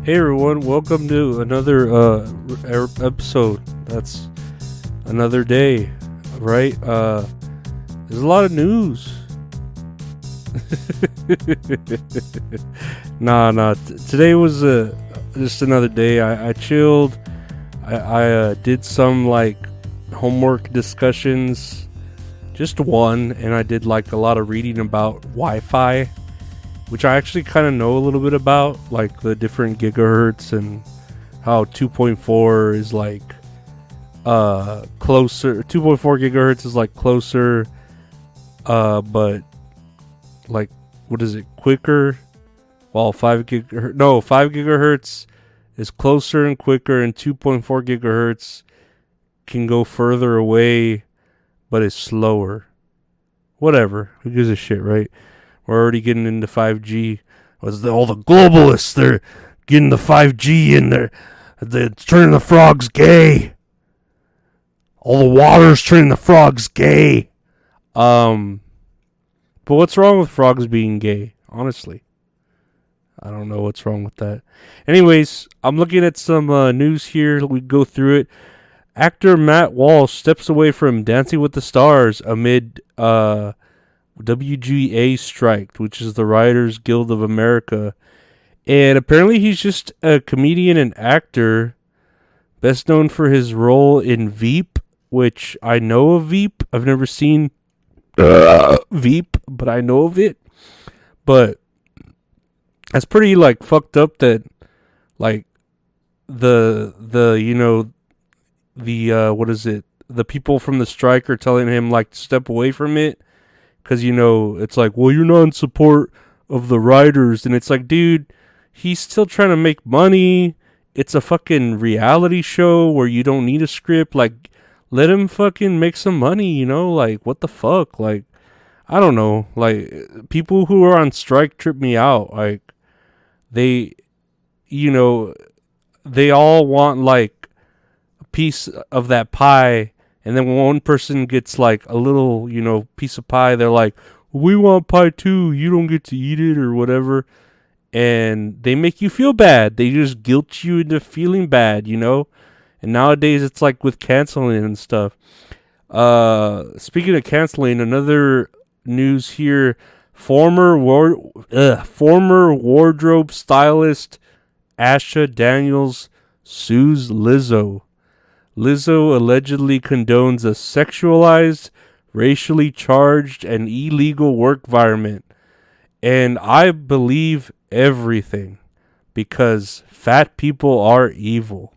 Hey everyone, welcome to another episode. That's another day, right? There's a lot of news. Nah. Today was just another day. I chilled. I did some like homework discussions, just one, and I did like a lot of reading about Wi-Fi, which I actually kind of know a little bit about, like the different gigahertz and how 2.4 is like closer. 2.4 gigahertz is like closer, but like what is it, quicker? While 5 gigahertz is closer and quicker, and 2.4 gigahertz can go further away, but is slower. Whatever, who gives a shit, right? We're already getting into 5G. All the globalists, they're getting the 5G in there. They're turning the frogs gay. All the water's turning the frogs gay. But what's wrong with frogs being gay? Honestly, I don't know what's wrong with that. Anyways, I'm looking at some news here. We go through it. Actor Matt Walsh steps away from Dancing with the Stars amid WGA strike, which is the Writers Guild of America. And apparently he's just a comedian and actor, best known for his role in Veep, which I know of Veep. I've never seen Veep, but I know of it. But that's pretty like fucked up that like the what is it? The people from the strike are telling him like to step away from it. Because, it's like, well, you're not in support of the writers. And it's like, dude, he's still trying to make money. It's a fucking reality show where you don't need a script. Like, let him fucking make some money, Like, what the fuck? Like, I don't know. Like, people who are on strike trip me out. Like, they, they all want, like, a piece of that pie. And then when one person gets like a little, piece of pie, they're like, we want pie too. You don't get to eat it or whatever. And they make you feel bad. They just guilt you into feeling bad, And nowadays it's like with canceling and stuff. Speaking of canceling, another news here. Former wardrobe stylist Asha Daniels sues Lizzo. Lizzo allegedly condones a sexualized, racially charged, and illegal work environment. And I believe everything because fat people are evil.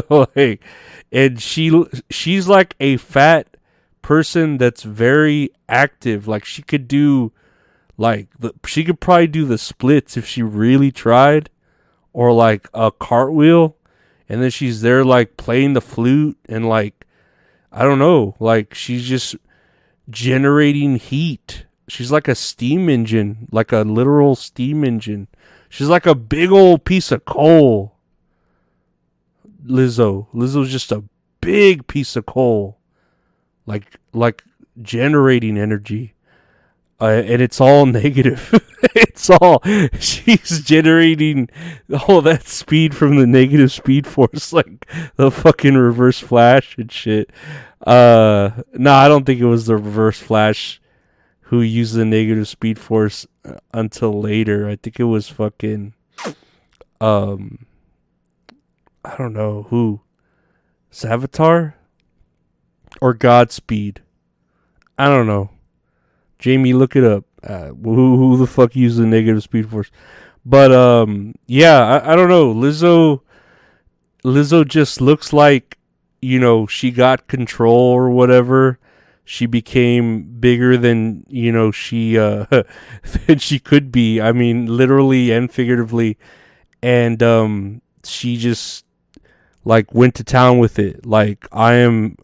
Like, and she's like a fat person that's very active. Like she could do she could probably do the splits if she really tried, or like a cartwheel. And then she's there like playing the flute and like, I don't know, like she's just generating heat. She's like a steam engine, like a literal steam engine. She's like a big old piece of coal. Lizzo's just a big piece of coal. Like generating energy. And it's all negative. She's generating all that speed from the negative speed force, like the fucking reverse flash and shit. No, I don't think it was the reverse flash who used the negative speed force until later. I think it was fucking, I don't know who, Savitar or Godspeed. I don't know. Jamie, look it up. Who the fuck used the negative speed force? But yeah, I don't know. Lizzo just looks like, she got control or whatever. She became bigger than she than she could be. I mean, literally and figuratively. And she just like went to town with it. Like I am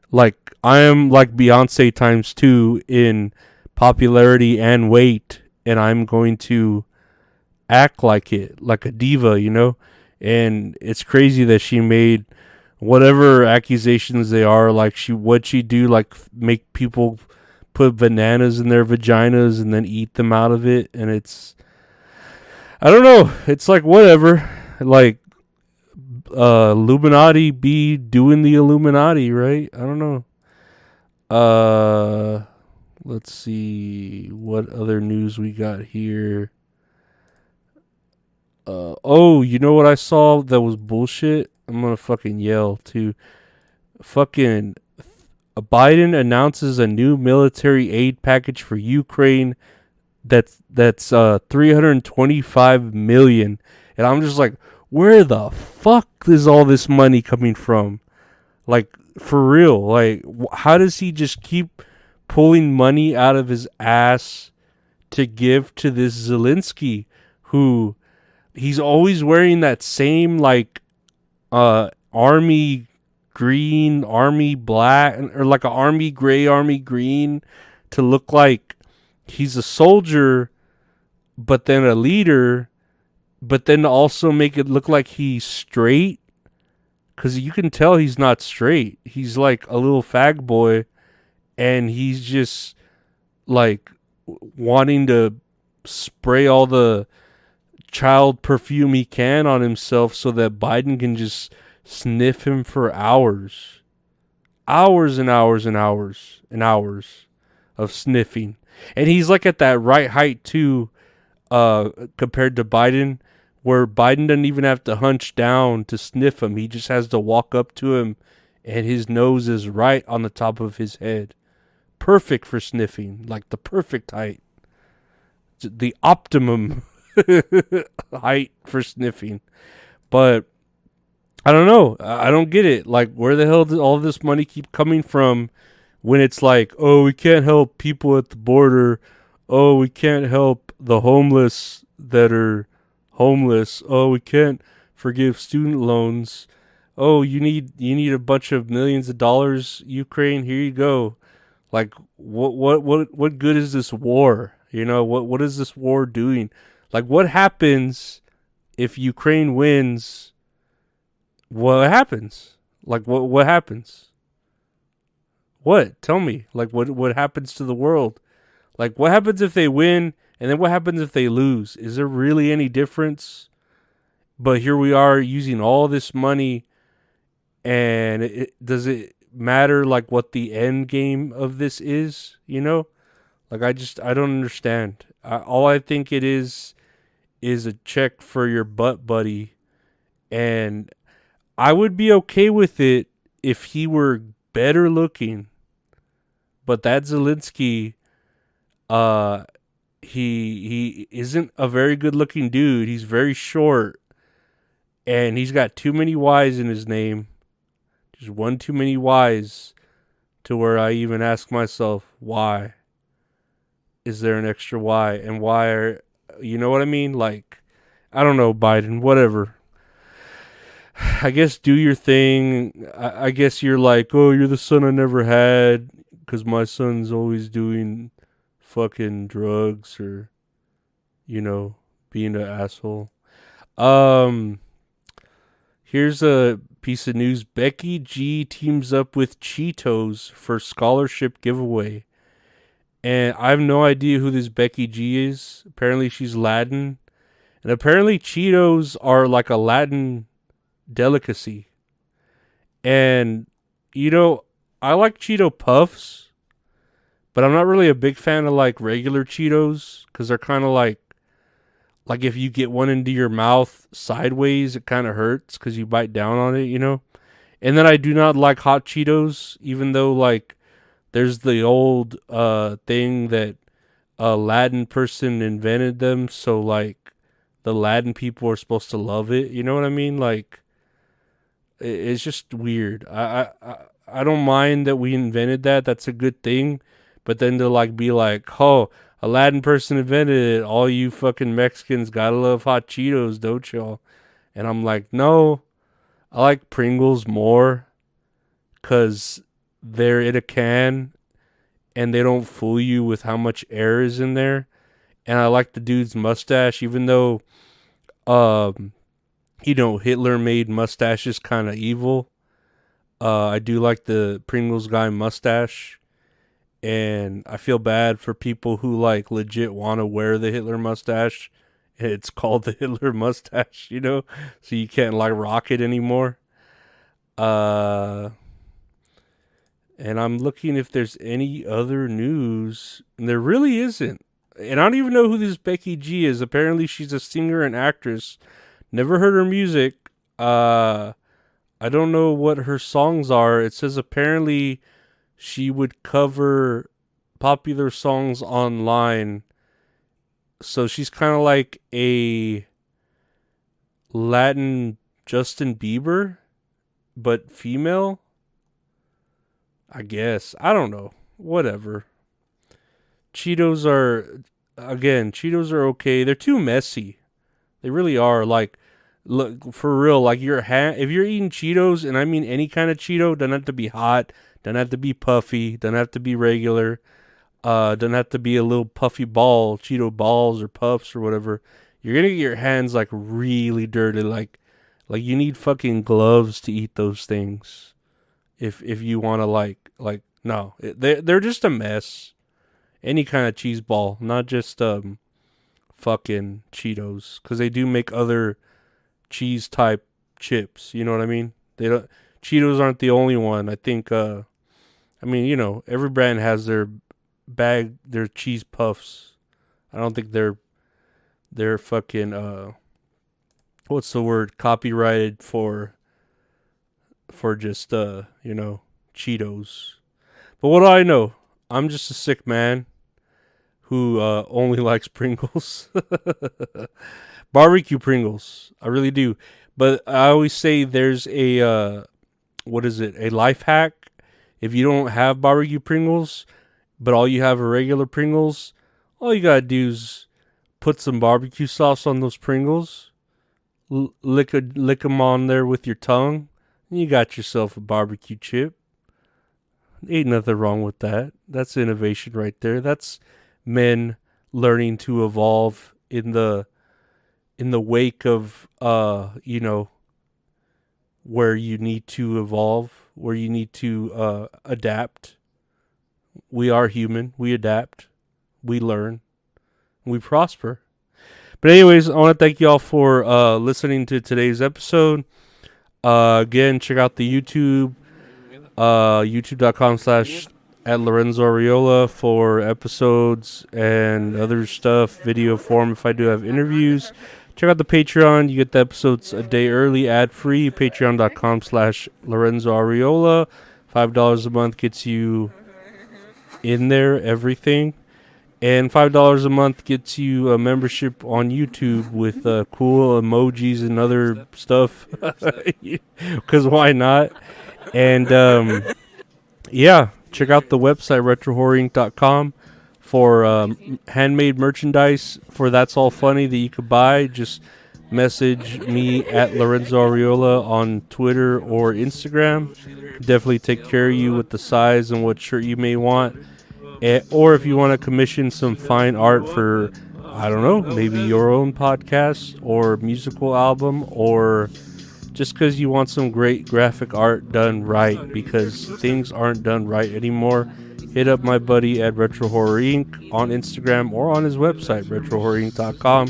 like Beyonce times 2 in popularity and weight, and I'm going to act like it, like a diva, And it's crazy that she made whatever accusations they are, like what'd she do, like make people put bananas in their vaginas and then eat them out of it, and it's I don't know. It's like whatever. Like Illuminati be doing the Illuminati, right? I don't know. Uh let's see what other news we got here. Oh, you know what I saw that was bullshit? I'm gonna fucking yell too. Fucking Biden announces a new military aid package for Ukraine that's 325 million, and I'm just like, where the fuck is all this money coming from? Like, for real, like how does he just keep pulling money out of his ass to give to this Zelensky, who he's always wearing that same like army green, army black, or like a army gray, army green, to look like he's a soldier, but then a leader, but then also make it look like he's straight. Because you can tell he's not straight. He's like a little fag boy, and he's just like wanting to spray all the child perfume he can on himself so that Biden can just sniff him for hours. Hours and hours and hours and hours of sniffing. And he's like at that right height too, compared to Biden, where Biden doesn't even have to hunch down to sniff him. He just has to walk up to him, and his nose is right on the top of his head. Perfect for sniffing, like the perfect height. The optimum height for sniffing. But I don't know. I don't get it. Like, where the hell does all this money keep coming from when it's like, oh, we can't help people at the border. Oh, we can't help the homeless that are homeless. Oh, we can't forgive student loans. Oh, you need a bunch of millions of dollars, Ukraine. Here you go. Like, what good is this war? You know, what is this war doing? Like, what happens if Ukraine wins? What happens? Like, what happens? What? Tell me. Like, what happens to the world? Like, what happens if they win, and then what happens if they lose? Is there really any difference? But here we are using all this money, and does it matter like what the end game of this is? You know, like I don't understand. All I think it is a check for your butt buddy, and I would be okay with it if he were better looking. But that Zelensky, uh, he isn't a very good looking dude. He's very short, and he's got too many Y's in his name. Just one too many Y's, to where I even ask myself, why is there an extra Y, and why are, you know what I mean? Like, I don't know, Biden, whatever. I guess do your thing. I guess you're like, oh, you're the son I never had because my son's always doing fucking drugs or, being an asshole. Um, Here's a piece of news. Becky G teams up with Cheetos for scholarship giveaway. And I have no idea who this Becky G is. Apparently she's Latin. And apparently Cheetos are like a Latin delicacy. And, I like Cheeto Puffs, but I'm not really a big fan of like regular Cheetos because they're kind of like if you get one into your mouth sideways, it kind of hurts because you bite down on it. And then I do not like Hot Cheetos, even though like there's the old thing that a Latin person invented them, so like the Latin people are supposed to love it. You know what I mean? Like, it's just weird. I don't mind that we invented that. That's a good thing. But then to like be like, oh, a Latin person invented it. All you fucking Mexicans gotta love Hot Cheetos, don't y'all? And I'm like, no, I like Pringles more because they're in a can and they don't fool you with how much air is in there. And I like the dude's mustache, even though, Hitler made mustaches kind of evil. I do like the Pringles guy mustache. And I feel bad for people who like legit want to wear the Hitler mustache It's called the Hitler mustache, so you can't like rock it anymore. Uh, and I'm looking if there's any other news, and there really isn't. And I don't even know who this Becky G is. Apparently, she's a singer and actress. Never heard her music. I don't know what her songs are. It says apparently she would cover popular songs online. So she's kind of like a Latin Justin Bieber, but female. I guess. I don't know. Whatever. Cheetos are okay. They're too messy. They really are. Like, look, for real, like if you're eating Cheetos, and I mean any kind of Cheeto, doesn't have to be hot, doesn't have to be puffy, doesn't have to be regular, doesn't have to be a little puffy ball, Cheeto balls or puffs or whatever. You're gonna get your hands like really dirty, like you need fucking gloves to eat those things. If you want to like no, they're just a mess. Any kind of cheese ball, not just fucking Cheetos, because they do make other cheese type chips. You know what I mean? They don't. Cheetos aren't the only one. I think. Every brand has their cheese puffs. I don't think they're fucking what's the word? Copyrighted for just Cheetos. But what do I know? I'm just a sick man who only likes Pringles. Barbecue Pringles. I really do. But I always say there's a a life hack. If you don't have barbecue Pringles, but all you have are regular Pringles, all you gotta do is put some barbecue sauce on those Pringles, lick them on there with your tongue, and you got yourself a barbecue chip. Ain't nothing wrong with that. That's innovation right there. That's men learning to evolve in the wake of where you need to evolve, where you need to adapt. We are human. We adapt. We learn. We prosper. But anyways, I want to thank you all for listening to today's episode. Again, check out the YouTube, youtube.com/ at Lorenzo Ariola for episodes and other stuff, video form if I do have interviews. Check out the Patreon. You get the episodes a day early, ad-free. Patreon.com/ Lorenzo Ariola. $5 a month gets you in there, everything. And $5 a month gets you a membership on YouTube with cool emojis and other stuff. Because why not? And check out the website retrohorrorinc.com for handmade merchandise for That's All Funny that you could buy. Just message me at Lorenzo Ariola on Twitter or Instagram. Definitely take care of you with the size and what shirt you may want. Or if you want to commission some fine art for, I don't know, maybe your own podcast or musical album, or just because you want some great graphic art done right, because things aren't done right anymore, hit up my buddy at Retro Horror Inc. on Instagram or on his website, retrohorrorinc.com,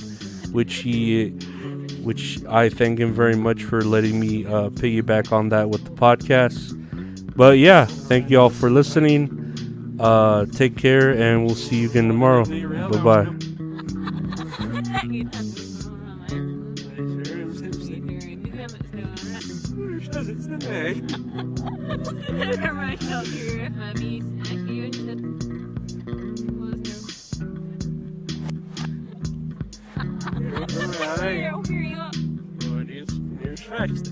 which I thank him very much for letting me piggyback on that with the podcast. But yeah, thank you all for listening. Take care, and we'll see you again tomorrow. Bye-bye. Right.